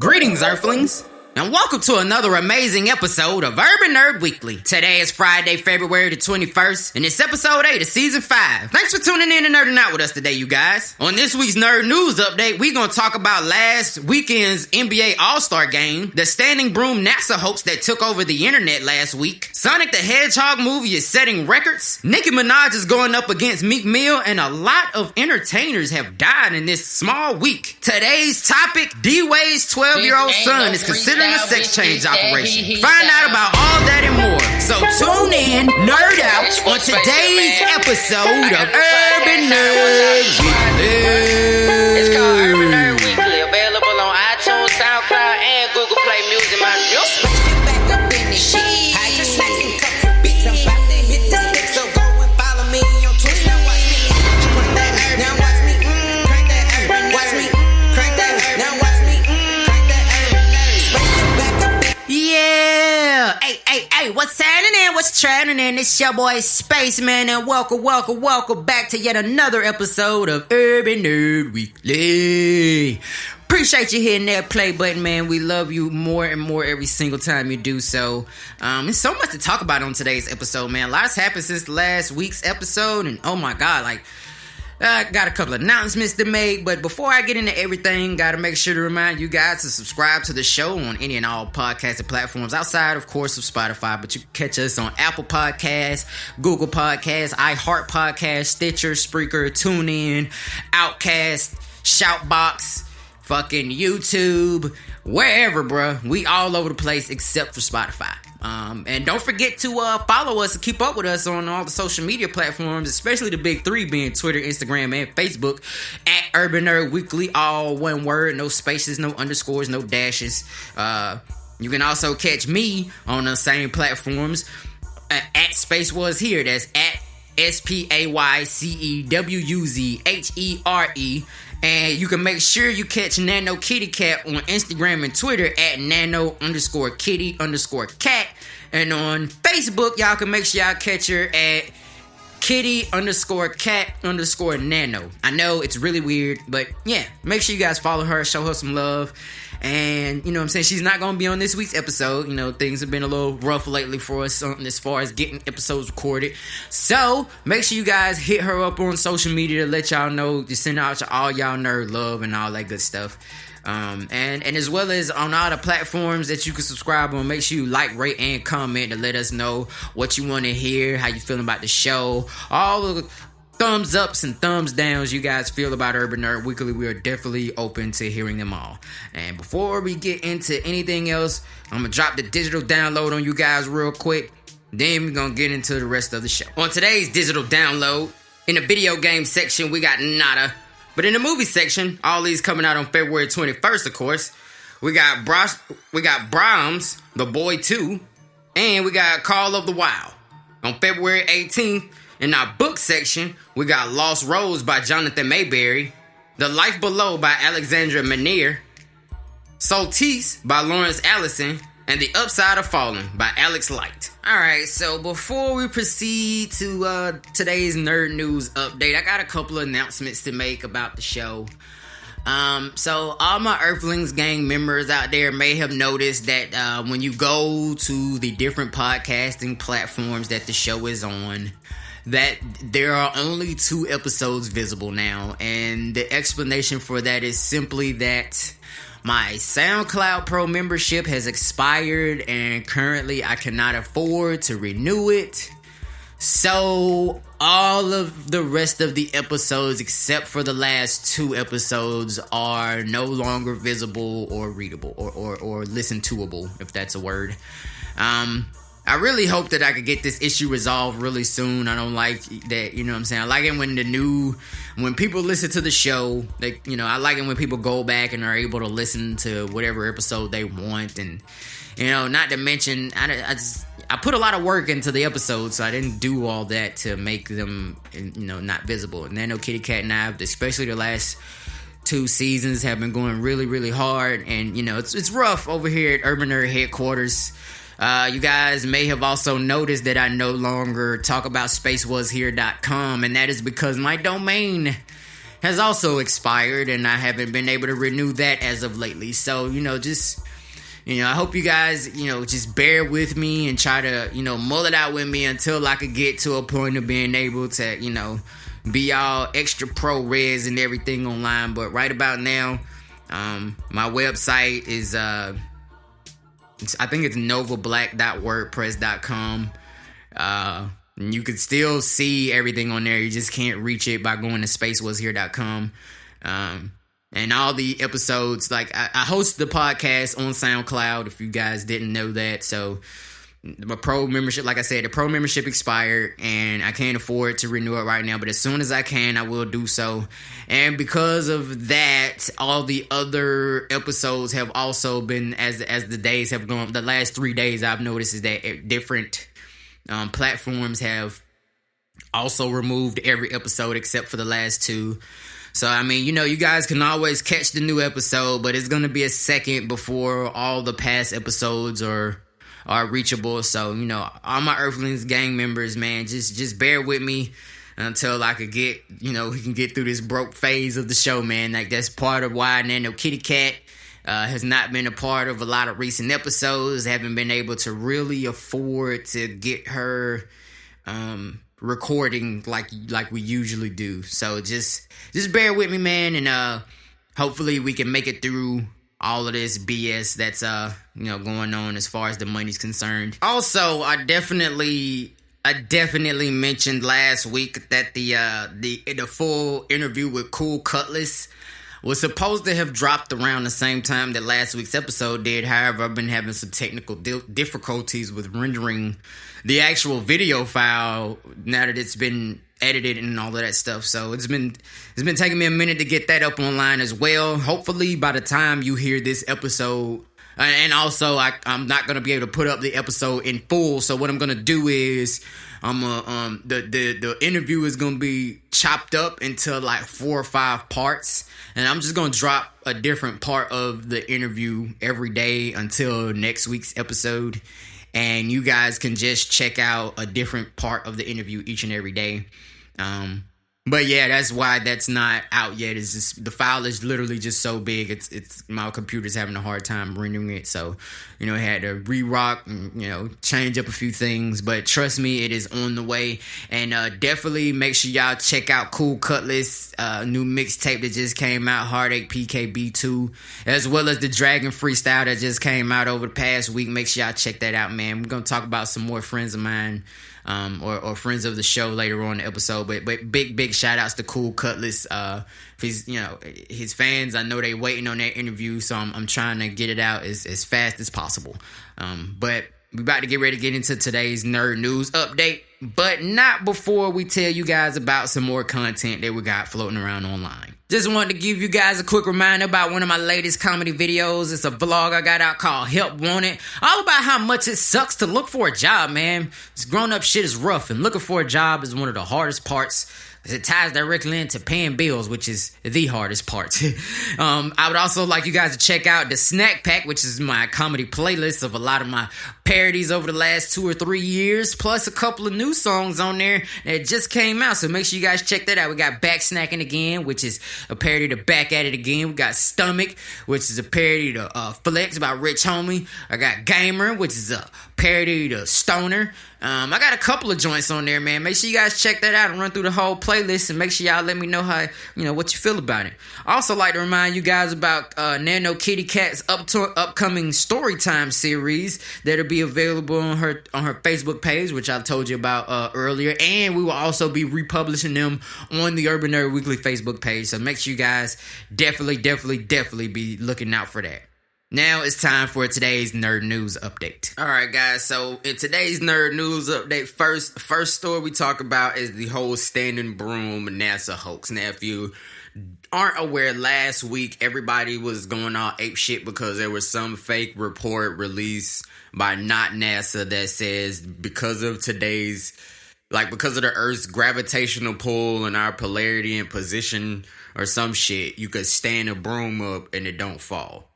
Greetings, Earthlings, and welcome to another amazing episode of Urban Nerd Weekly. Today is Friday, February the 21st, and it's episode 8 of season 5. Thanks for tuning in and nerding out with us today, you guys. On this week's Nerd News Update, we're going to talk about last weekend's NBA All-Star Game, the standing broom NASA hoax that took over the internet last week, Sonic the Hedgehog movie is setting records, Nicki Minaj is going up against Meek Mill, and a lot of entertainers have died in this small week. Today's topic, D-Wade's 12-year-old son is considering a sex change operation. Find out about all that and more. So tune in, nerd out, on today's episode of Urban Nerd Weekly. It's called Urban Nerd Weekly, available on iTunes, SoundCloud, and Google Play Music. Hey, what's happening? What's trending? It's your boy Spaceman, and welcome back to yet another episode of Urban Nerd Weekly. Appreciate you hitting that play button, man. We love you more and more every single time you do so. There's so much to talk about on today's episode, man. Lots happened since last week's episode, and oh my god, I got a couple of announcements to make, but before I get into everything, gotta make sure to remind you guys to subscribe to the show on any and all podcasting platforms outside, of course, of Spotify, but you can catch us on Apple Podcasts, Google Podcasts, iHeart Podcasts, Stitcher, Spreaker, TuneIn, Outcast, Shoutbox, fucking YouTube, wherever, bruh. We all over the place except for Spotify. And don't forget to follow us and keep up with us on all the social media platforms, especially the big three being Twitter, Instagram, and Facebook at Urban Nerd Weekly, all one word, no spaces, no underscores, no dashes. You can also catch me on the same platforms at Space Was Here. That's at SPAYCEWUZHERE. And you can make sure you catch Nano Kitty Cat on Instagram and Twitter at Nano_Kitty_Cat. And on Facebook, y'all can make sure y'all catch her at Kitty_Cat_Nano. I know it's really weird, but yeah, make sure you guys follow her, show her some love. And, you know what I'm saying, she's not going to be on this week's episode. You know, things have been a little rough lately for us as far as getting episodes recorded. So, make sure you guys hit her up on social media to let y'all know, to send out to all y'all nerd love and all that good stuff. And as well as on all the platforms that you can subscribe on, make sure you like, rate, and comment to let us know what you want to hear, how you feeling about the show, all of the thumbs ups and thumbs downs you guys feel about Urban Nerd Weekly. We are definitely open to hearing them all. And before we get into anything else, I'm going to drop the digital download on you guys real quick. Then we're going to get into the rest of the show. On today's digital download, in the video game section, we got nada. But in the movie section, all these coming out on February 21st, of course, we got Brahms, The Boy 2, and we got Call of the Wild. On February 18th, in our book section, we got Lost Rose by Jonathan Mayberry, The Life Below by Alexandra Manier, Saltese by Lawrence Allison, and The Upside of Falling by Alex Light. Alright, so before we proceed to today's Nerd News Update, I got a couple of announcements to make about the show. So all my Earthlings gang members out there may have noticed that when you go to the different podcasting platforms that the show is on, that there are only 2 episodes visible now, and the explanation for that is simply that my SoundCloud Pro membership has expired and currently I cannot afford to renew it. So all of the rest of the episodes except for the last 2 episodes are no longer visible or readable or listen toable, if that's a word. I really hope that I could get this issue resolved really soon. I don't like that, you know what I'm saying? I like it when when people listen to the show, I like it when people go back and are able to listen to whatever episode they want. And, not to mention, I put a lot of work into the episode, so I didn't do all that to make them, not visible. And Nano Kitty Cat and I, especially the last 2 seasons, have been going really, really hard. And, it's rough over here at Urban Nerd headquarters. You guys may have also noticed that I no longer talk about spacewashere.com, and that is because my domain has also expired, and I haven't been able to renew that as of lately. So, I hope you guys, just bear with me and try to, mull it out with me until I could get to a point of being able to, be all extra pro res and everything online. But right about now, my website is, I think it's novablack.wordpress.com. You can still see everything on there. You just can't reach it by going to spacewashere.com. And all the episodes, like I host the podcast on SoundCloud, if you guys didn't know that. So my pro membership, like I said, the pro membership expired and I can't afford to renew it right now. But as soon as I can, I will do so. And because of that, all the other episodes have also been, as the days have gone, the last 3 days I've noticed is that different platforms have also removed every episode except for the last 2. So, you guys can always catch the new episode, but it's going to be a second before all the past episodes are reachable. So, all my Earthlings gang members, man, just bear with me until I could get, we can get through this broke phase of the show, man. Like, that's part of why Nano Kitty Cat has not been a part of a lot of recent episodes. Haven't been able to really afford to get her recording like we usually do. So just bear with me, man, and hopefully we can make it through all of this BS that's going on as far as the money's concerned. Also, I definitely mentioned last week that the full interview with Cool Cutlass was supposed to have dropped around the same time that last week's episode did. However, I've been having some technical difficulties with rendering the actual video file now that it's been edited and all of that stuff. So it's been taking me a minute to get that up online as well. Hopefully by the time you hear this episode, and also I'm not gonna be able to put up the episode in full. So what I'm gonna do is the interview is gonna be chopped up into like 4 or 5 parts, and I'm just gonna drop a different part of the interview every day until next week's episode, and you guys can just check out a different part of the interview each and every day. But yeah, that's why that's not out yet. It's just the file is literally just so big. It's my computer's having a hard time rendering it. So, I had to re-rock and, change up a few things. But trust me, it is on the way. And definitely make sure y'all check out Cool Cutlass, new mixtape that just came out, Heartache PKB2, as well as the Dragon Freestyle that just came out over the past week. Make sure y'all check that out, man. We're going to talk about some more friends of mine. Or friends of the show later on in the episode, but big shout outs to Cool Cutlass. His fans, I know they waiting on that interview, so I'm trying to get it out as fast as possible. But we about to get ready to get into today's nerd news update, but not before we tell you guys about some more content that we got floating around online. Just wanted to give you guys a quick reminder about one of my latest comedy videos. It's a vlog I got out called Help Wanted. All about how much it sucks to look for a job, man. This grown-up shit is rough, and looking for a job is one of the hardest parts. It ties directly into paying bills, which is the hardest part. I would also like you guys to check out the Snack Pack, which is my comedy playlist of a lot of my parodies over the last 2 or 3 years, plus a couple of new songs on there that just came out. So make sure you guys check that out. We got Back Snacking Again, which is a parody to Back at It Again. We got Stomach, which is a parody to Flex about Rich Homie. I got Gamer, which is a parody to Stoner. I got a couple of joints on there, man. Make sure you guys check that out and run through the whole playlist, and make sure y'all let me know how, what you feel about it. I also like to remind you guys about Nano Kitty Cat's upcoming Storytime series that'll be available on her Facebook page, which I told you about earlier, and we will also be republishing them on the Urban Nerd Weekly Facebook page. So make sure you guys definitely be looking out for that. Now it's time for today's Nerd News Update. Alright guys, so in today's Nerd News Update, first story we talk about is the whole Standing Broom NASA hoax. Now if you aren't aware, last week everybody was going all ape shit because there was some fake report released by not NASA that says because of the Earth's gravitational pull and our polarity and position or some shit, you could stand a broom up and it don't fall.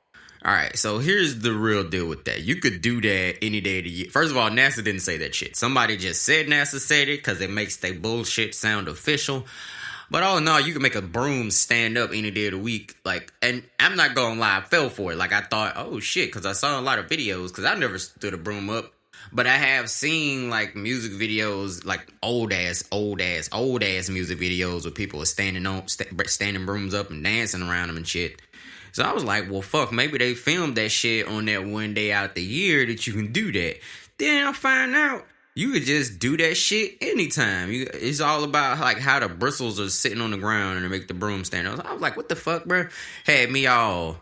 Alright, so here's the real deal with that. You could do that any day of the year. First of all, NASA didn't say that shit. Somebody just said NASA said it because it makes their bullshit sound official. But all in all, you can make a broom stand up any day of the week. Like, and I'm not gonna lie, I fell for it. Like, I thought, oh shit, because I saw a lot of videos, because I never stood a broom up. But I have seen, like, music videos, like, old ass music videos where people are standing brooms up and dancing around them and shit. So I was like, well, fuck, maybe they filmed that shit on that one day out the year that you can do that. Then I find out you could just do that shit anytime. It's all about, like, how the bristles are sitting on the ground and make the broom stand up. I was like, what the fuck, bro? Had me all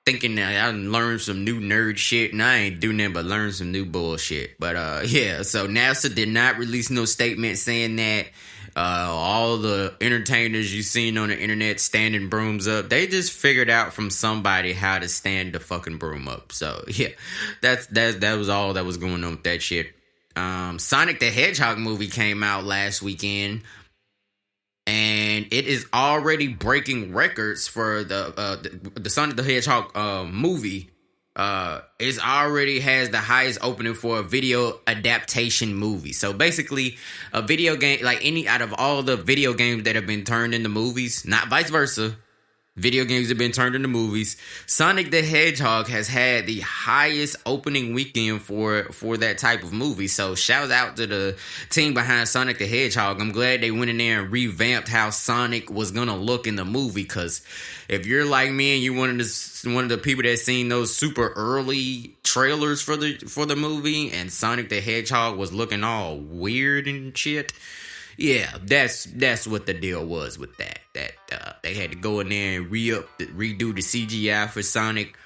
thinking that I learned some new nerd shit, and I ain't doing nothing but learn some new bullshit. But, yeah, so NASA did not release no statement saying that all the entertainers you seen on the internet standing brooms up, they just figured out from somebody how to stand the fucking broom up. So, yeah, that was all that was going on with that shit. Sonic the Hedgehog movie came out last weekend, and it is already breaking records for the Sonic the Hedgehog movie. It already has the highest opening for a video adaptation movie. So basically, a video game, like any out of all the video games that have been turned into movies, not vice versa. Video games have been turned into movies. Sonic the Hedgehog has had the highest opening weekend for that type of movie. So shout out to the team behind Sonic the Hedgehog. I'm glad they went in there and revamped how Sonic was gonna look in the movie. Because if you're like me and you're one of the people that's seen those super early trailers for the movie, and Sonic the Hedgehog was looking all weird and shit. Yeah, that's what the deal was with that. They had to go in there and redo the CGI for Sonic,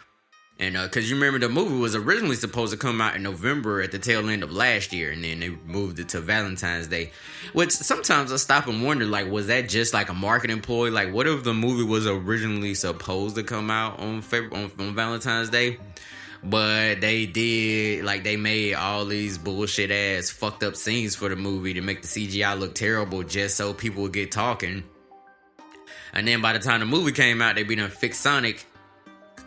and because you remember the movie was originally supposed to come out in November at the tail end of last year, and then they moved it to Valentine's Day. Which sometimes I stop and wonder, like, was that just like a marketing ploy? Like, what if the movie was originally supposed to come out on Valentine's Day? But they did, like, they made all these bullshit ass fucked up scenes for the movie to make the CGI look terrible just so people would get talking. And then by the time the movie came out, they be done fix Sonic,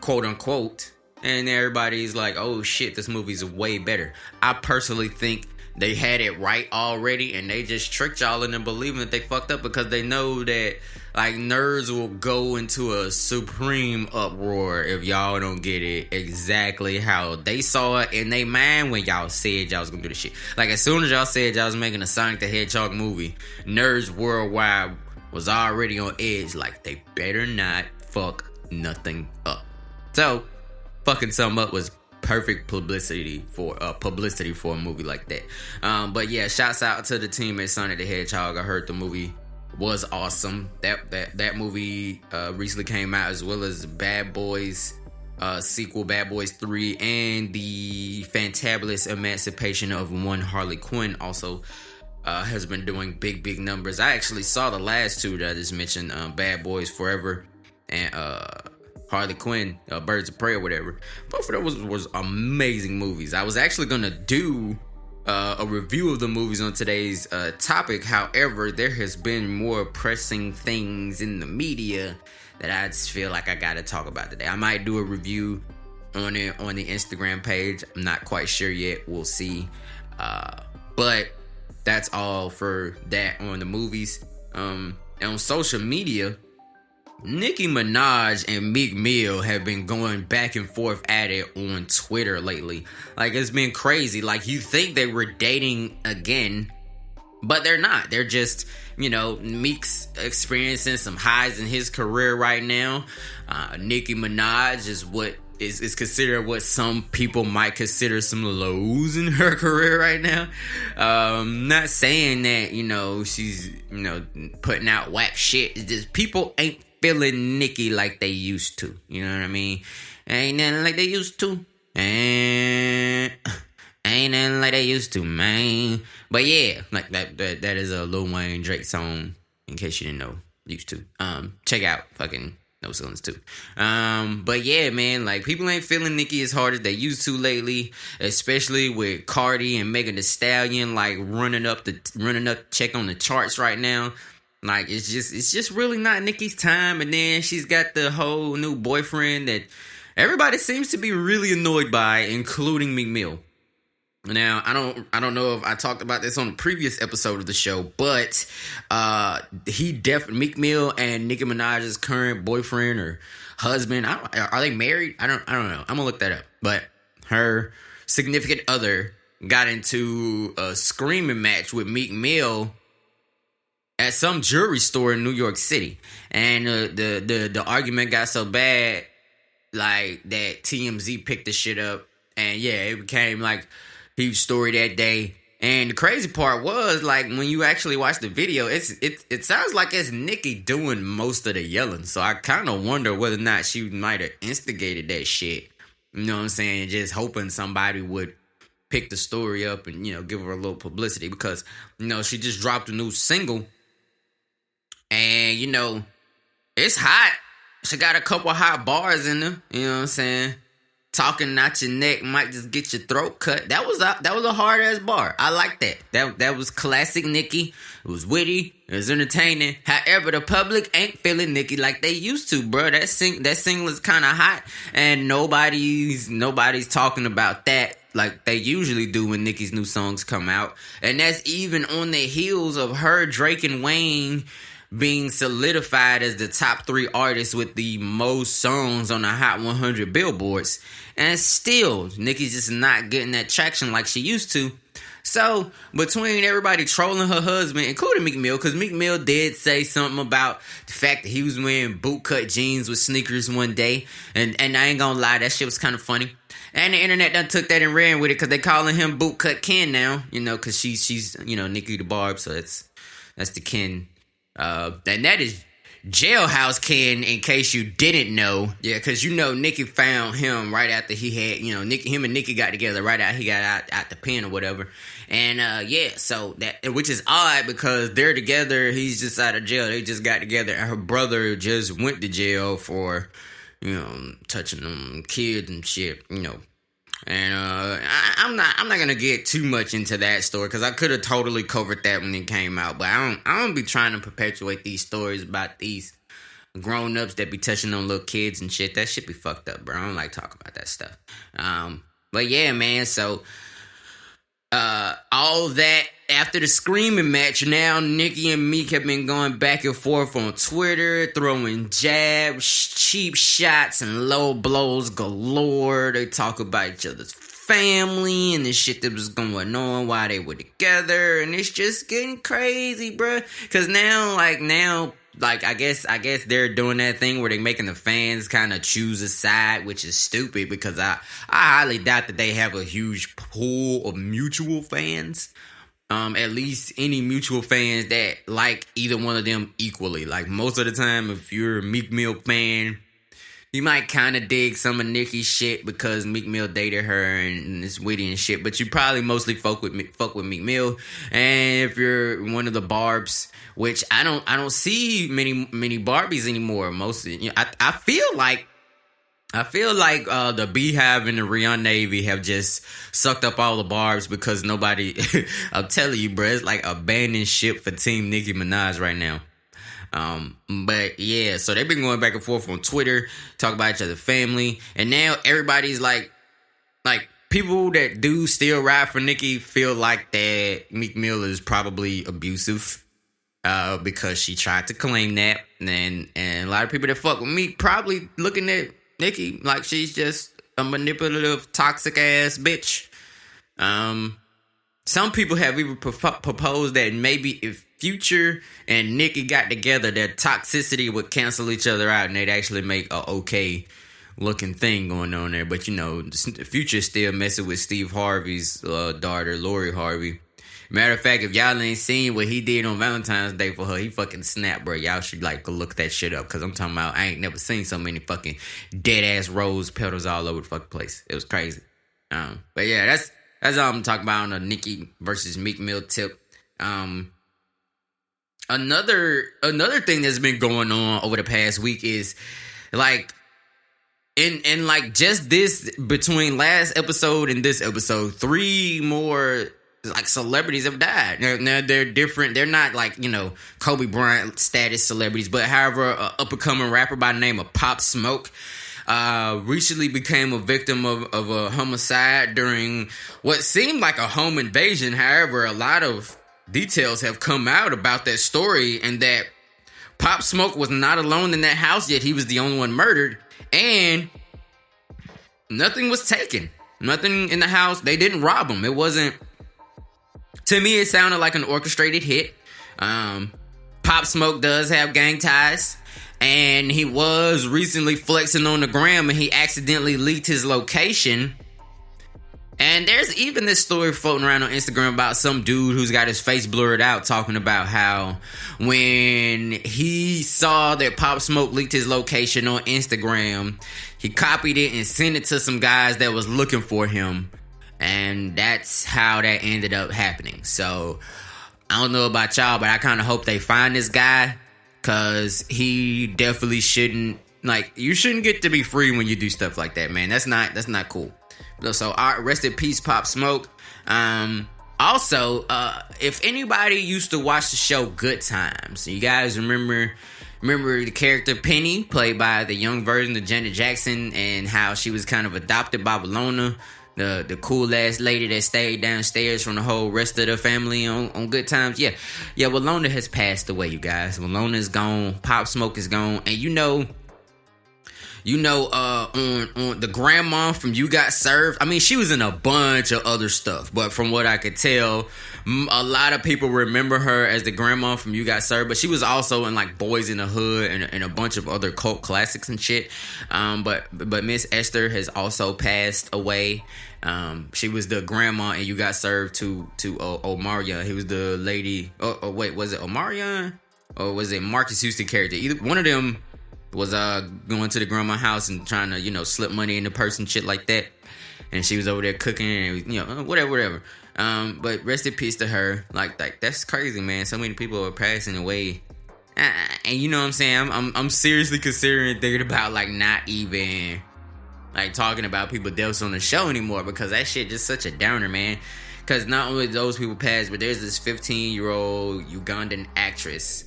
quote unquote, and everybody's like, oh shit, this movie's way better. I personally think they had it right already, and they just tricked y'all into believing that they fucked up because they know that, like, nerds will go into a supreme uproar if y'all don't get it exactly how they saw it in their mind when y'all said y'all was gonna do this shit. Like, as soon as y'all said y'all was making a Sonic the Hedgehog movie, nerds worldwide was already on edge, like, they better not fuck nothing up. So, fucking something up was perfect publicity for a movie like that. But yeah, shouts out to the team at Sonic the Hedgehog. I heard the movie was awesome. That movie recently came out, as well as Bad Boys sequel, Bad Boys 3, and the fantabulous Emancipation of One Harley Quinn also has been doing big numbers. I actually saw the last two that I just mentioned, Bad Boys Forever and Harley Quinn, Birds of Prey or whatever. Both of those was amazing movies. I was actually gonna do a review of the movies on today's topic. However, there has been more pressing things in the media that I just feel like I gotta talk about today. I might do a review on it on the Instagram page. I'm not quite sure yet. We'll see. But that's all for that on the movies. And on social media, Nicki Minaj and Meek Mill have been going back and forth at it on Twitter lately. Like, it's been crazy. Like, you think they were dating again, but they're not. They're just, Meek's experiencing some highs in his career right now. Nicki Minaj is what is considered what some people might consider some lows in her career right now. Not saying that, she's, putting out whack shit. It's just people ain't feeling Nicki like they used to. You know what I mean? Ain't nothing like they used to. Ain't nothing like they used to, man. But yeah, like that is a Lil Wayne Drake song, in case you didn't know. Used to. Check out fucking No Ceilings too. But yeah, man, like, people ain't feeling Nicki as hard as they used to lately, especially with Cardi and Megan Thee Stallion, like, running up check on the charts right now. Like, it's just really not Nicki's time. And then she's got the whole new boyfriend that everybody seems to be really annoyed by, including Meek Mill. Now, I don't know if I talked about this on the previous episode of the show, but Meek Mill and Nicki Minaj's current boyfriend or husband, are they married? I don't know. I'm gonna look that up. But her significant other got into a screaming match with Meek Mill at some jewelry store in New York City, and the argument got so bad, like, that TMZ picked the shit up, and yeah, it became like huge story that day. And the crazy part was, like, when you actually watch the video, it sounds like it's Nicki doing most of the yelling. So I kind of wonder whether or not she might have instigated that shit. You know what I'm saying? Just hoping somebody would pick the story up and, you know, give her a little publicity, because, you know, she just dropped a new single, and, you know, it's hot. She got a couple hot bars in her. You know what I'm saying? Talking out your neck might just get your throat cut. That was a hard ass bar. I like that. That was classic Nicki. It was witty. It was entertaining. However, the public ain't feeling Nicki like they used to, bro. That single is kind of hot, and nobody's talking about that like they usually do when Nicki's new songs come out. And that's even on the heels of her, Drake, and Wayne being solidified as the top 3 artists with the most songs on the Hot 100 billboards. And still, Nicki's just not getting that traction like she used to. So, between everybody trolling her husband, including Meek Mill, because Meek Mill did say something about the fact that he was wearing bootcut jeans with sneakers one day. And I ain't gonna lie, that shit was kind of funny. And the internet done took that and ran with it, because they calling him Bootcut Ken now, you know, because she's, you know, Nicki the Barb, so that's the Ken. And that is Jailhouse Ken, in case you didn't know. Yeah, because, you know, Nicki found him right after he had, you know, him and Nicki got together right after he got out the pen or whatever. And, yeah, so that, which is odd, because they're together, he's just out of jail, they just got together, and her brother just went to jail for, you know, touching them kids and shit, you know. And I'm not gonna get too much into that story, because I could have totally covered that when it came out. But I don't be trying to perpetuate these stories about these grown ups that be touching on little kids and shit. That shit be fucked up, bro. I don't like talking about that stuff. But yeah, man. So all that after the screaming match, now Nicki and Meek have been going back and forth on Twitter, throwing jabs, cheap shots, and low blows galore. They talk about each other's family and the shit that was going on while they were together, and it's just getting crazy, bruh. Cause now, I guess they're doing that thing where they're making the fans kind of choose a side, which is stupid, because I highly doubt that they have a huge pool of mutual fans. At least any mutual fans that like either one of them equally. Like, most of the time, if you're a Meek Mill fan, you might kind of dig some of Nicki's shit because Meek Mill dated her and it's witty and shit. But you probably mostly fuck with Meek Mill. And if you're one of the Barbs, which I don't see many Barbies anymore. Mostly, you know, I feel like the Beehive and the Rihanna Navy have just sucked up all the Barbs, because nobody, I'm telling you, bro, it's like abandoned ship for Team Nicki Minaj right now. But yeah, so they've been going back and forth on Twitter, talk about each other's family, and now everybody's like people that do still ride for Nicki feel like that Meek Mill is probably abusive, because she tried to claim that, and a lot of people that fuck with Meek probably looking at Nicki like she's just a manipulative, toxic ass bitch. Some people have even proposed that maybe if Future and Nicki got together, their toxicity would cancel each other out, and they'd actually make a okay looking thing going on there. But, you know, Future still messing with Steve Harvey's daughter, Lori Harvey. Matter of fact, if y'all ain't seen what he did on Valentine's Day for her, he fucking snapped, bro. Y'all should, like, go look that shit up, because I'm talking about, I ain't never seen so many fucking dead-ass rose petals all over the fucking place. It was crazy. But yeah, that's all I'm talking about on the Nicki versus Meek Mill tip. Another thing that's been going on over the past week is, like, in like just this, between last episode and this episode, 3 more like celebrities have died. Now they're different. They're not like, you know, Kobe Bryant status celebrities, but however, an up and coming rapper by the name of Pop Smoke recently became a victim of a homicide during what seemed like a home invasion. However, a lot of details have come out about that story, and that Pop Smoke was not alone in that house, yet he was the only one murdered, and nothing was taken. Nothing in the house. They didn't rob him. It wasn't... To me, it sounded like an orchestrated hit. Pop Smoke does have gang ties, and he was recently flexing on the gram, and he accidentally leaked his location. And there's even this story floating around on Instagram about some dude who's got his face blurred out, talking about how when he saw that Pop Smoke leaked his location on Instagram, he copied it and sent it to some guys that was looking for him. And that's how that ended up happening. So I don't know about y'all, but I kind of hope they find this guy, because he definitely shouldn't, like, you shouldn't get to be free when you do stuff like that, man. That's not cool. So, rest in peace, Pop Smoke. Also, if anybody used to watch the show Good Times, you guys remember the character Penny, played by the young version of Janet Jackson, and how she was kind of adopted by Walona, the cool ass lady that stayed downstairs from the whole rest of the family on Good Times. Yeah, Walona has passed away, you guys. Walona is gone. Pop Smoke is gone, and you know, on the grandma from You Got Served, I mean, she was in a bunch of other stuff, but from what I could tell, a lot of people remember her as the grandma from You Got Served, but she was also in like Boys in the Hood and a bunch of other cult classics and shit. But Miss Esther has also passed away. She was the grandma and You Got Served to Omarion. He was the lady. Wait, was it Omarion or was it Marcus Houston character? Either one of them was going to the grandma house and trying to slip money in the purse and shit like that, and she was over there cooking and whatever. But rest in peace to her. Like that's crazy, man. So many people are passing away, and you know what I'm saying. I'm seriously considering thinking about like not even like talking about people deaths on the show anymore, because that shit just such a downer, man. Because not only those people passed, but there's this 15-year-old Ugandan actress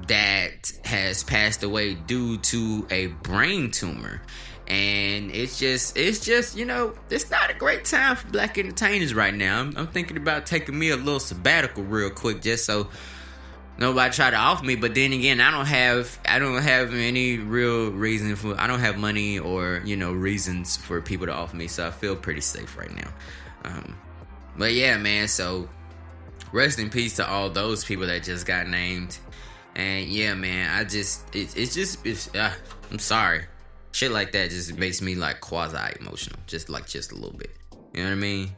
that has passed away due to a brain tumor. And it's just it's not a great time for black entertainers right now. I'm thinking about taking me a little sabbatical real quick, just so nobody try to off me. But then again, I don't have any real reason for, I don't have money or reasons for people to off me, so I feel pretty safe right now. But yeah, man, so rest in peace to all those people that just got named. And yeah, man, I'm sorry. Shit like that just makes me like quasi-emotional. Just a little bit. You know what I mean?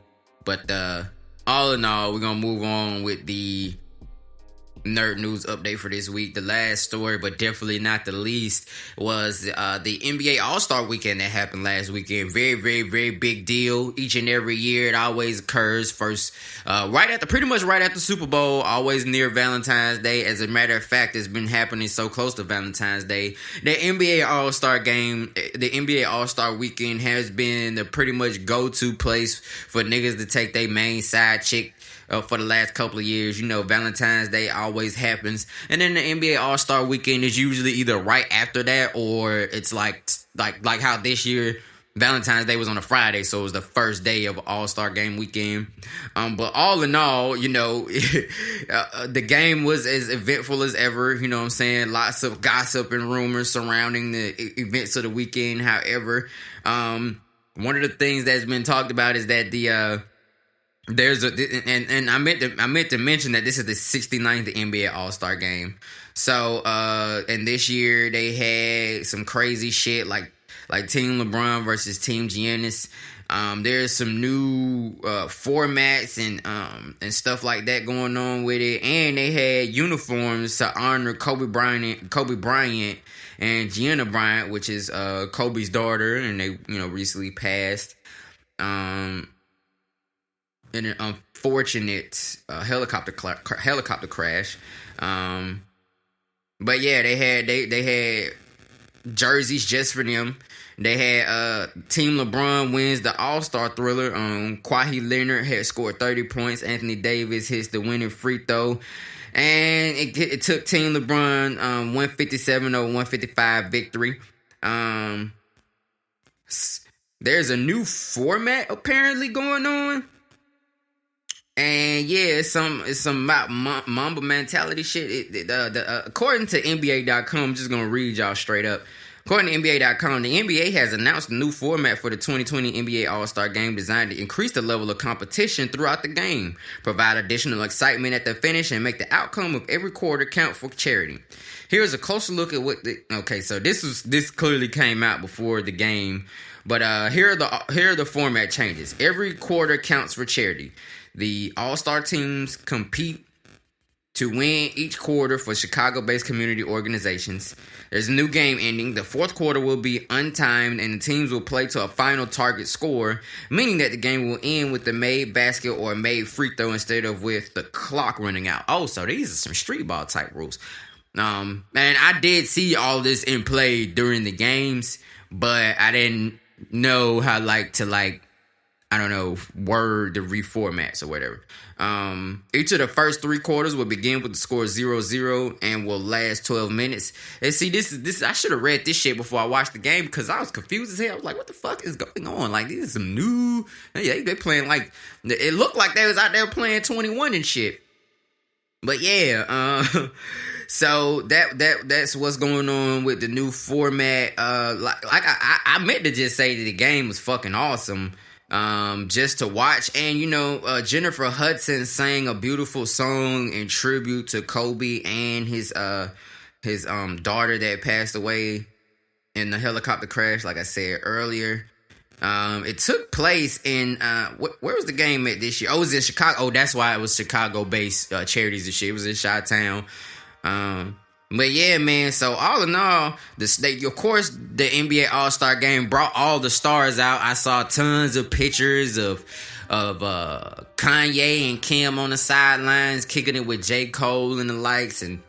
But all in all, we're gonna move on with the nerd news update for this week. The last story, but definitely not the least, was the NBA All-Star Weekend that happened last weekend. Very, very, very big deal. Each and every year, it always occurs pretty much right after Super Bowl, always near Valentine's Day. As a matter of fact, it's been happening so close to Valentine's Day. The NBA All-Star Game, the NBA All-Star Weekend has been the pretty much go-to place for niggas to take their main side chick for the last couple of years. Valentine's Day always happens, and then the NBA All-Star Weekend is usually either right after that, or it's like how this year Valentine's Day was on a Friday, so it was the first day of All-Star Game weekend. But all in all, the game was as eventful as ever. You know what I'm saying? Lots of gossip and rumors surrounding the events of the weekend. However, one of the things that's been talked about is that I meant to mention that this is the 69th NBA All-Star Game. So, and this year they had some crazy shit like Team LeBron versus Team Giannis. There's some new formats and stuff like that going on with it, and they had uniforms to honor Kobe Bryant and Gianna Bryant, which is Kobe's daughter, and they recently passed in an unfortunate helicopter crash. But yeah, they had jerseys just for them. They had Team LeBron wins the All-Star Thriller. Kawhi Leonard had scored 30 points. Anthony Davis hits the winning free throw. And it took Team LeBron 157 over 155 victory. There's a new format apparently going on. And yeah, it's some about Mamba mentality shit. According to NBA.com, I'm just gonna read y'all straight up. According to NBA.com, the NBA has announced a new format for the 2020 NBA All-Star Game designed to increase the level of competition throughout the game, provide additional excitement at the finish, and make the outcome of every quarter count for charity. Here's a closer look at what so this clearly came out before the game, but here are the format changes. Every quarter counts for charity. The All-Star teams compete to win each quarter for Chicago-based community organizations. There's a new game ending. The fourth quarter will be untimed, and the teams will play to a final target score, meaning that the game will end with the made basket or made free throw instead of with the clock running out. Oh, so these are some street ball type rules. And I did see all this in play during the games, but I didn't know how I don't know, word the reformats or whatever. Each of the first three quarters will begin with the score 0-0 and will last 12 minutes. And see, this I should have read this shit before I watched the game because I was confused as hell. I was like, what the fuck is going on? Like, these are some new... Yeah, they playing like... It looked like they was out there playing 21 and shit. But yeah, so that's what's going on with the new format. I meant to just say that the game was fucking awesome. Just to watch. And Jennifer Hudson sang a beautiful song in tribute to Kobe and his daughter that passed away in the helicopter crash, like I said earlier. It took place in where was the game at this year? Oh, it was in Chicago. Oh, that's why it was Chicago-based charities and shit. It was in Chi-Town. But yeah, man, so all in all, of course, the NBA All-Star Game brought all the stars out. I saw tons of pictures of Kanye and Kim on the sidelines, kicking it with J. Cole and the likes, and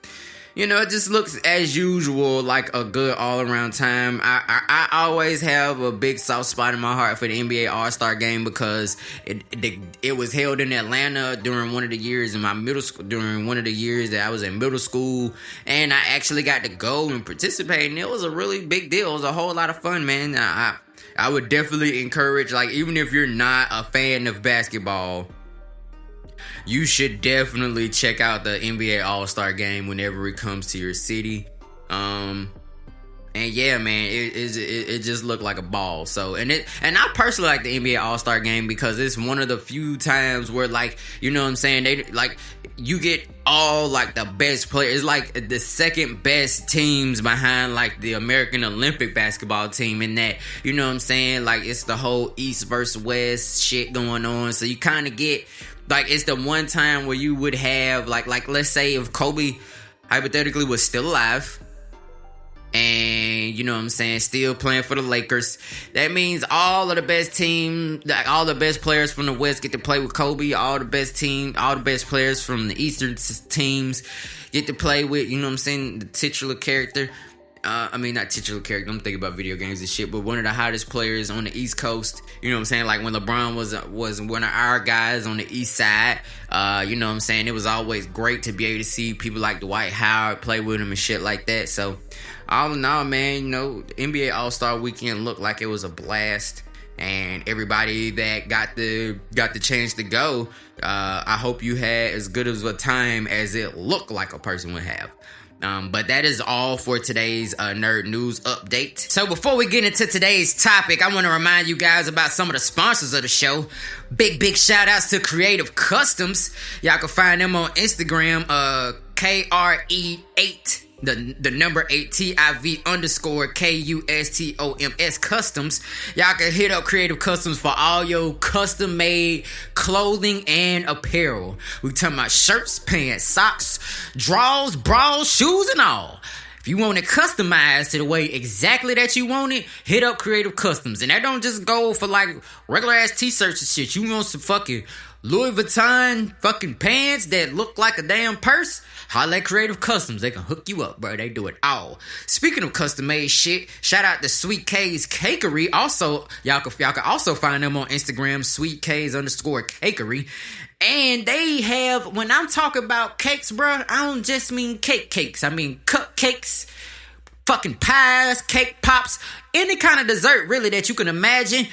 it just looks as usual like a good all-around time. I always have a big soft spot in my heart for the NBA All-Star Game because it was held in Atlanta during one of the years in my middle school, during one of the years that I was in middle school, and I actually got to go and participate, and it was a really big deal. It was a whole lot of fun, man. I would definitely encourage, like, even if you're not a fan of basketball, you should definitely check out the NBA All-Star Game whenever it comes to your city. And yeah, man, it just looked like a ball. So, and I personally like the NBA All-Star Game because it's one of the few times where, like, you know what I'm saying, they like you get all like the best players. It's like the second best teams behind like the American Olympic basketball team in that, you know what I'm saying, like it's the whole East versus West shit going on. So you kind of get like, it's the one time where you would have like let's say if Kobe hypothetically was still alive and, you know what I'm saying, still playing for the Lakers, that means all of the best team, like all the best players from the West get to play with Kobe, all the best players from the Eastern teams get to play with, you know what I'm saying, the titular character. Not titular character, I'm thinking about video games and shit, but one of the hottest players on the East Coast, you know what I'm saying, like when LeBron was one of our guys on the East Side, you know what I'm saying, it was always great to be able to see people like Dwight Howard play with him and shit like that. So, all in all, man, the NBA All-Star Weekend looked like it was a blast, and everybody that got the chance to go, I hope you had as good of a time as it looked like a person would have. But that is all for today's Nerd News Update. So before we get into today's topic, I want to remind you guys about some of the sponsors of the show. Big shout outs to Creative Customs. Y'all can find them on Instagram, KRE8. The number 8 TIV_KUSTOMS Customs. Y'all can hit up Creative Customs for all your custom made clothing and apparel. We talking about shirts, pants, socks, drawers, bras, shoes, and all. If you want it customized to the way exactly that you want it, hit up Creative Customs. And that don't just go for like regular ass t-shirts and shit. You want some fucking Louis Vuitton fucking pants that look like a damn purse? Holla at Creative Customs. They can hook you up, bro. They do it all. Speaking of custom made shit, shout out to Sweet K's Cakery. Also, y'all can also find them on Instagram, Sweet K's _Cakery. And they have, when I'm talking about cakes, bro, I don't just mean cakes. I mean cupcakes, fucking pies, cake pops, any kind of dessert really that you can imagine.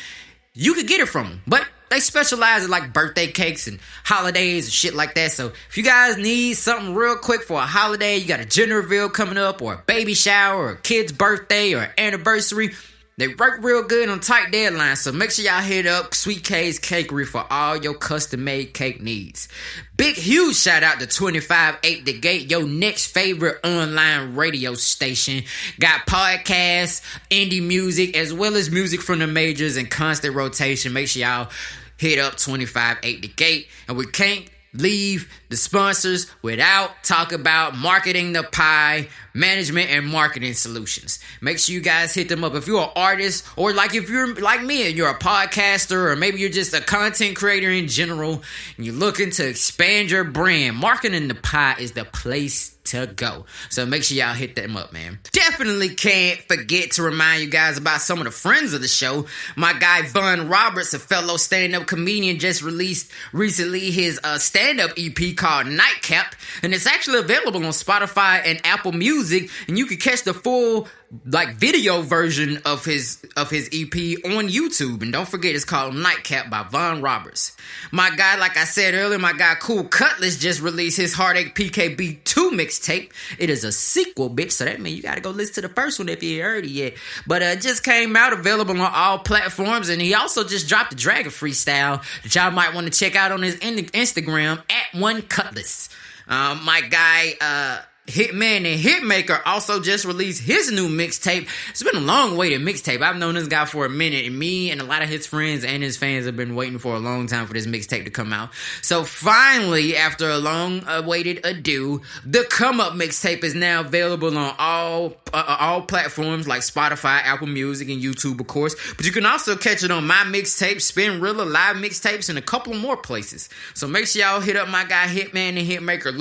You could get it from them. But they specialize in like birthday cakes and holidays and shit like that. So if you guys need something real quick for a holiday, you got a gender reveal coming up, or a baby shower, or a kid's birthday, or anniversary, they work real good on tight deadlines. So make sure y'all hit up Sweet K's Cakery for all your custom made cake needs. Big huge shout out to 25-8 The Gate, your next favorite online radio station. Got podcasts, indie music, as well as music from the majors in constant rotation. Make sure y'all hit up 25-8 The Gate. And we can't leave the sponsors without talk about Marketing the Pie, management and marketing solutions. Make sure you guys hit them up. If you're an artist, or like if you're like me and you're a podcaster, or maybe you're just a content creator in general and you're looking to expand your brand, Marketing the Pie is the place to go. So make sure y'all hit them up, man. Definitely can't forget to remind you guys about some of the friends of the show. My guy Von Roberts, a fellow stand-up comedian, just released recently his stand-up EP called Nightcap, and it's actually available on Spotify and Apple Music, and you can catch the full like video version of his EP on YouTube. And don't forget, it's called Nightcap by Von Roberts. My guy, like I said earlier, my guy Cool Cutlass just released his Heartache PKB 2 mixtape. It is a sequel, bitch, so that means you gotta go listen to the first one if you ain't heard it yet. But it just came out, available on all platforms, and he also just dropped a Dragon freestyle that y'all might want to check out on his Instagram at One Cutlass. My guy Hitman and Hitmaker also just released his new mixtape. It's been a long waited mixtape. I've known this guy for a minute, and me and a lot of his friends and his fans have been waiting for a long time for this mixtape to come out. So finally, after a long awaited ado, the Come Up mixtape is now available on all platforms like Spotify, Apple Music, and YouTube, of course. But you can also catch it on My Mixtape, Spinrilla, Live Mixtapes, and a couple of more places. So make sure y'all hit up my guy Hitman and Hitmaker.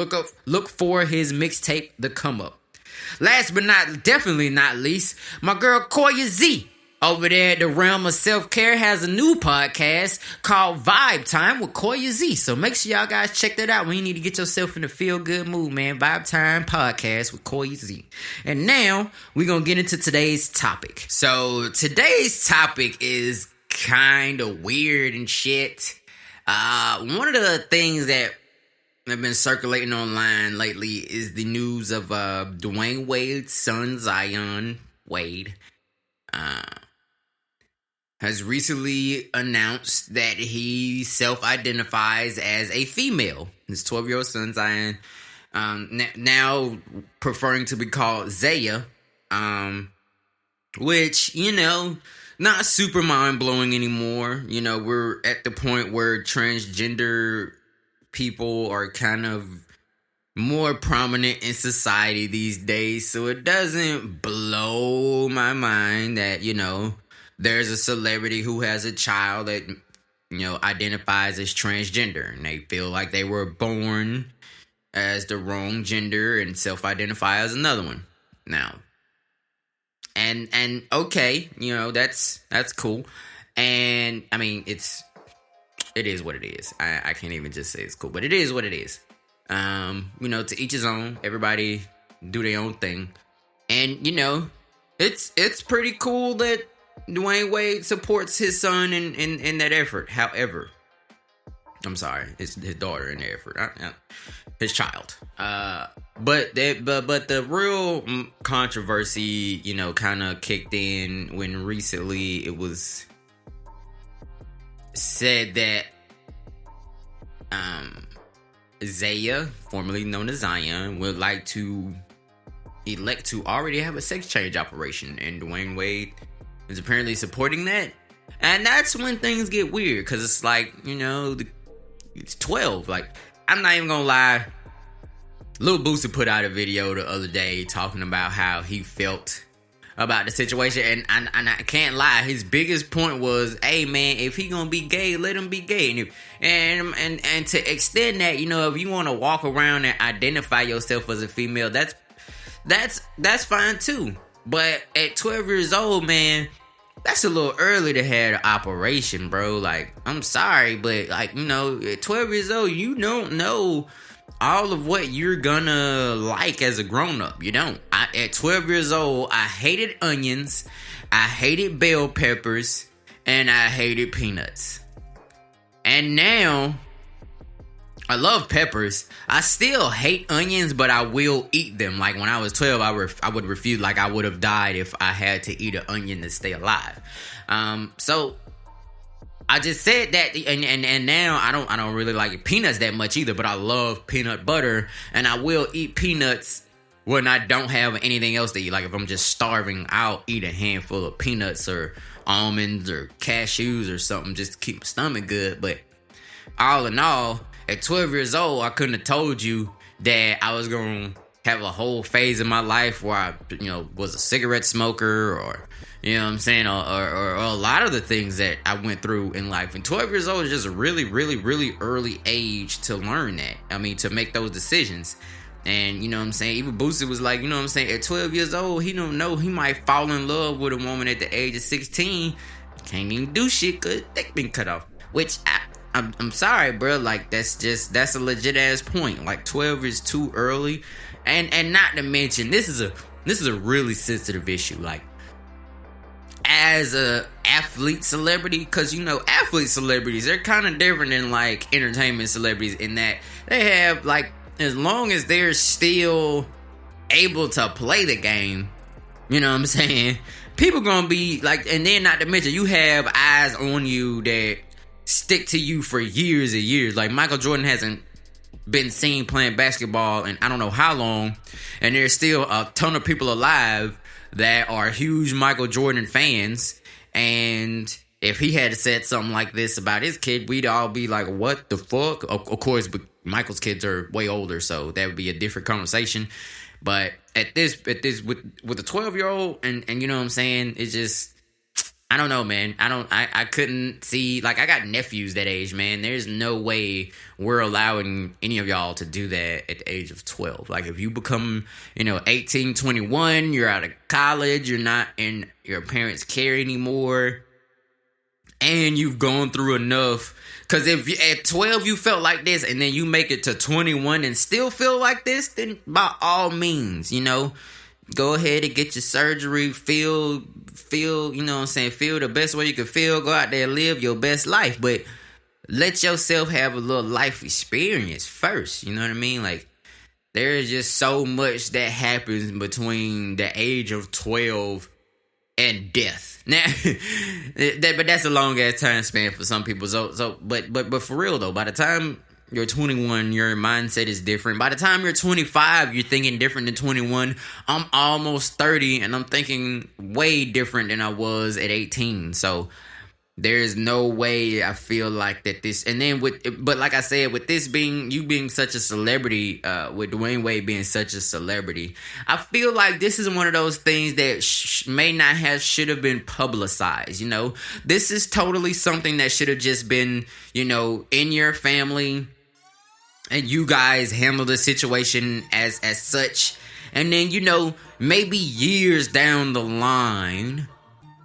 Look for his mixtape, The Come Up. Last but definitely not least, my girl Koya Z over there at the Realm of Self-Care has a new podcast called Vibe Time with Koya Z. So make sure y'all guys check that out when you need to get yourself in a feel-good mood, man. Vibe Time podcast with Koya Z. And now we're going to get into today's topic. So today's topic is kind of weird and shit. One of the things that have been circulating online lately is the news of Dwayne Wade's son, Zion Wade, has recently announced that he self-identifies as a female. His 12-year-old son, Zion, now preferring to be called Zaya, which, you know, not super mind-blowing anymore. You know, we're at the point where transgender people are kind of more prominent in society these days, so it doesn't blow my mind that, you know, there's a celebrity who has a child that, you know, identifies as transgender, and they feel like they were born as the wrong gender and self-identify as another one now. And okay, you know, that's cool. And I mean, it is what it is. I can't even just say it's cool, but it is what it is. You know, to each his own. Everybody do their own thing. And, you know, it's pretty cool that Dwayne Wade supports his son in that effort. However, I'm sorry, it's his daughter in the effort. His child. But the real controversy, you know, kind of kicked in when recently it was said that Zaya, formerly known as Zion, would like to elect to already have a sex change operation, and Dwayne Wade is apparently supporting that. And that's when things get weird, because it's like, you know, it's 12. Like, I'm not even gonna lie, Lil Boosie put out a video the other day talking about how he felt about the situation, and I can't lie, his biggest point was, hey man, if he gonna be gay, let him be gay. And to extend that, if you want to walk around and identify yourself as a female, that's fine too. But at 12 years old, man, that's a little early to have an operation, bro. Like, I'm sorry, but like, at 12 years old, you don't know all of what you're gonna like as a grown-up. You don't. At 12 years old, I hated onions, I hated bell peppers, and I hated peanuts. And now, I love peppers. I still hate onions, but I will eat them. Like, when I was 12, I would refuse. Like, I would have died if I had to eat an onion to stay alive. So I just said that, and now I don't really like peanuts that much either, but I love peanut butter, and I will eat peanuts when I don't have anything else to eat. Like, if I'm just starving, I'll eat a handful of peanuts or almonds or cashews or something just to keep my stomach good. But all in all, at 12 years old, I couldn't have told you that I was going to have a whole phase in my life where I, was a cigarette smoker, or, or a lot of the things that I went through in life. And 12 years old is just a really, really, really early age to learn that. I mean, to make those decisions. And, even Boosie was like, at 12 years old, he don't know, he might fall in love with a woman at the age of 16. Can't even do shit because they been cut off. Which, I'm sorry, bro. Like, that's a legit ass point. Like, 12 is too early. And not to mention, this is a really sensitive issue. Like, as a athlete celebrity, because athlete celebrities, they're kind of different than like entertainment celebrities in that they have, like, as long as they're still able to play the game, you know what I'm saying, people gonna be like, and then not to mention, you have eyes on you that stick to you for years and years. Like, Michael Jordan hasn't been seen playing basketball in I don't know how long, and there's still a ton of people alive that are huge Michael Jordan fans. And if he had said something like this about his kid, we'd all be like, what the fuck? Of course, but Michael's kids are way older, so that would be a different conversation. But at this with a 12-year-old, and you know what I'm saying, it's just, I don't know, man. I couldn't see, like, I got nephews that age, man. There's no way we're allowing any of y'all to do that at the age of 12. Like, if you become, 18, 21, you're out of college, you're not in your parents' care anymore, and you've gone through enough. Because if at 12 you felt like this, and then you make it to 21 and still feel like this, then by all means, go ahead and get your surgery, feel, feel the best way you can feel, go out there and live your best life, but let yourself have a little life experience first, you know what I mean? Like, there is just so much that happens between the age of 12 and death. Now, but that's a long ass time span for some people. But for real though, by the time you're 21, your mindset is different. By the time you're 25, you're thinking different than 21. I'm almost 30, and I'm thinking way different than I was at 18. So there's no way I feel like that this. And then but like I said, with this being such a celebrity, with Dwayne Wade being such a celebrity, I feel like this is one of those things that should have been publicized. This is totally something that should have just been, in your family. And you guys handle the situation as such. And then, maybe years down the line,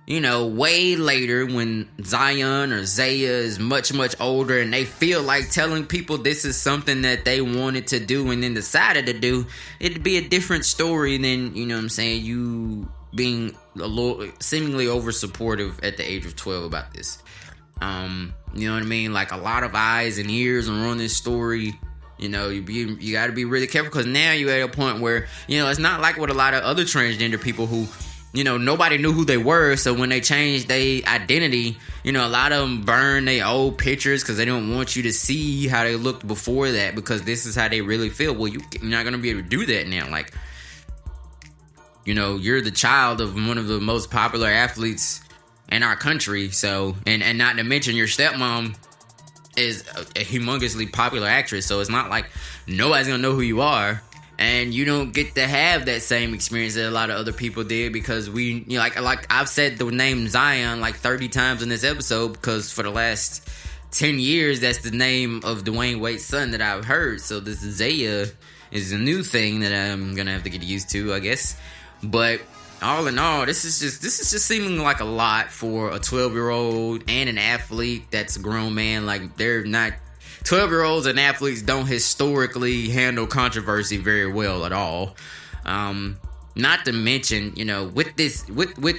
way later when Zion or Zaya is much, much older and they feel like telling people this is something that they wanted to do and then decided to do, it'd be a different story than, you being a little seemingly over supportive at the age of 12 about this. You know what I mean? Like, a lot of eyes and ears are on this story. You got to be really careful, because now you're at a point where, it's not like with a lot of other transgender people who, nobody knew who they were. So when they changed their identity, a lot of them burn their old pictures because they don't want you to see how they looked before that, because this is how they really feel. Well, you're not going to be able to do that now. Like, you're the child of one of the most popular athletes in our country. So, and not to mention your stepmom is a humongously popular actress, so it's not like nobody's gonna know who you are. And you don't get to have that same experience that a lot of other people did, because we, you know, like I've said the name Zion like 30 times in this episode, because for the last 10 years, that's the name of Dwayne Wade's son that I've heard. So this Zaya is a new thing that I'm gonna have to get used to, I guess. But all in all, this is just seeming like a lot for a 12-year-old and an athlete that's a grown man. Like, they're not 12-year-olds and athletes don't historically handle controversy very well at all. Not to mention, you know, with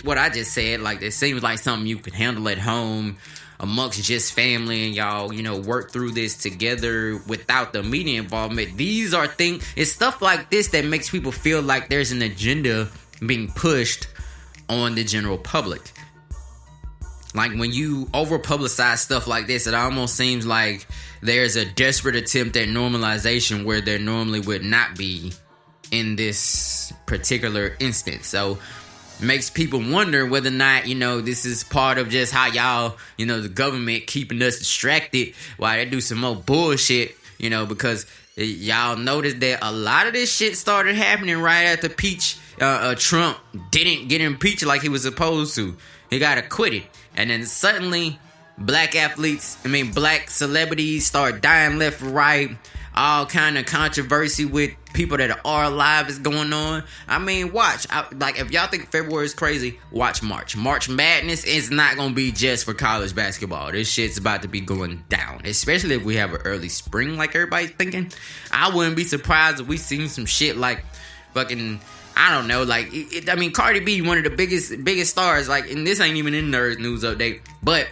what I just said, like, it seems like something you could handle at home amongst just family, and y'all, you know, work through this together without the media involvement. These are things, it's stuff like this that makes people feel like there's an agenda being pushed on the general public. Like, when you over publicize stuff like this, it almost seems like there's a desperate attempt at normalization where there normally would not be in this particular instance. So makes people wonder whether or not, you know, this is part of just how y'all, you know, the government keeping us distracted while they do some more bullshit, you know, because y'all noticed that a lot of this shit started happening right after Trump didn't get impeached like he was supposed to. He got acquitted. And then suddenly, black celebrities start dying left and right. All kind of controversy with people that are alive is going on. I mean, watch. Like, if y'all think February is crazy, watch March. March Madness is not going to be just for college basketball. This shit's about to be going down. Especially if we have an early spring like everybody's thinking. I wouldn't be surprised if we seen some shit like fucking, I don't know, like, I mean, Cardi B, one of the biggest stars, like, and this ain't even in Nerd News Update, but,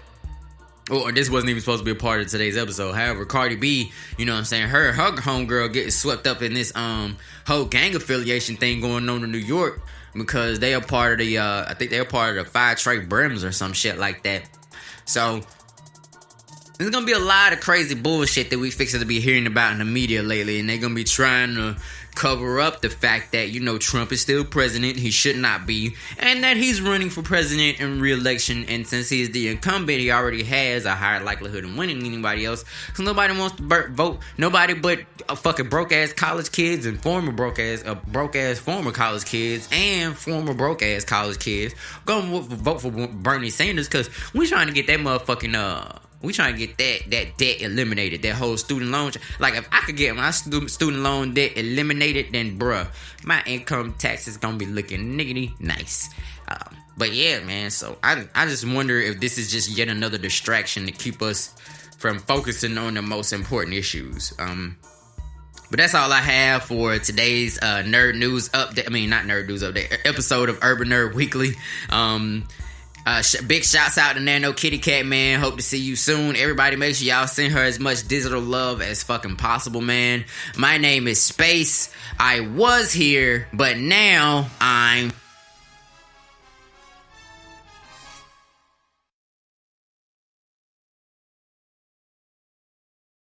or this wasn't even supposed to be a part of today's episode. However, Cardi B, you know what I'm saying, her homegirl getting swept up in this whole gang affiliation thing going on in New York, because they are part of the, I think they're part of the 5 brooms or some shit like that. So there's gonna be a lot of crazy bullshit that we fixing to be hearing about in the media lately, and they're gonna be trying to cover up the fact that, you know, Trump is still president, he should not be, and that he's running for president in re-election, and since he's the incumbent, he already has a higher likelihood of winning than anybody else, because nobody wants to vote, nobody but fucking broke-ass college kids and former broke-ass former college kids and former broke-ass college kids gonna vote for Bernie Sanders, because we trying to get that motherfucking, we trying to get that debt eliminated, that whole student loan. Like, if I could get my student loan debt eliminated, then bruh, my income tax is gonna be looking niggity nice. But yeah, man, so I just wonder if this is just yet another distraction to keep us from focusing on the most important issues. But that's all I have for today's Nerd News Update. I mean, not Nerd News Update, episode of Urban Nerd Weekly. Big shouts out to Nano Kitty Cat, man. Hope to see you soon. Everybody, make sure y'all send her as much digital love as fucking possible, man. My name is Space. I was here, but now I'm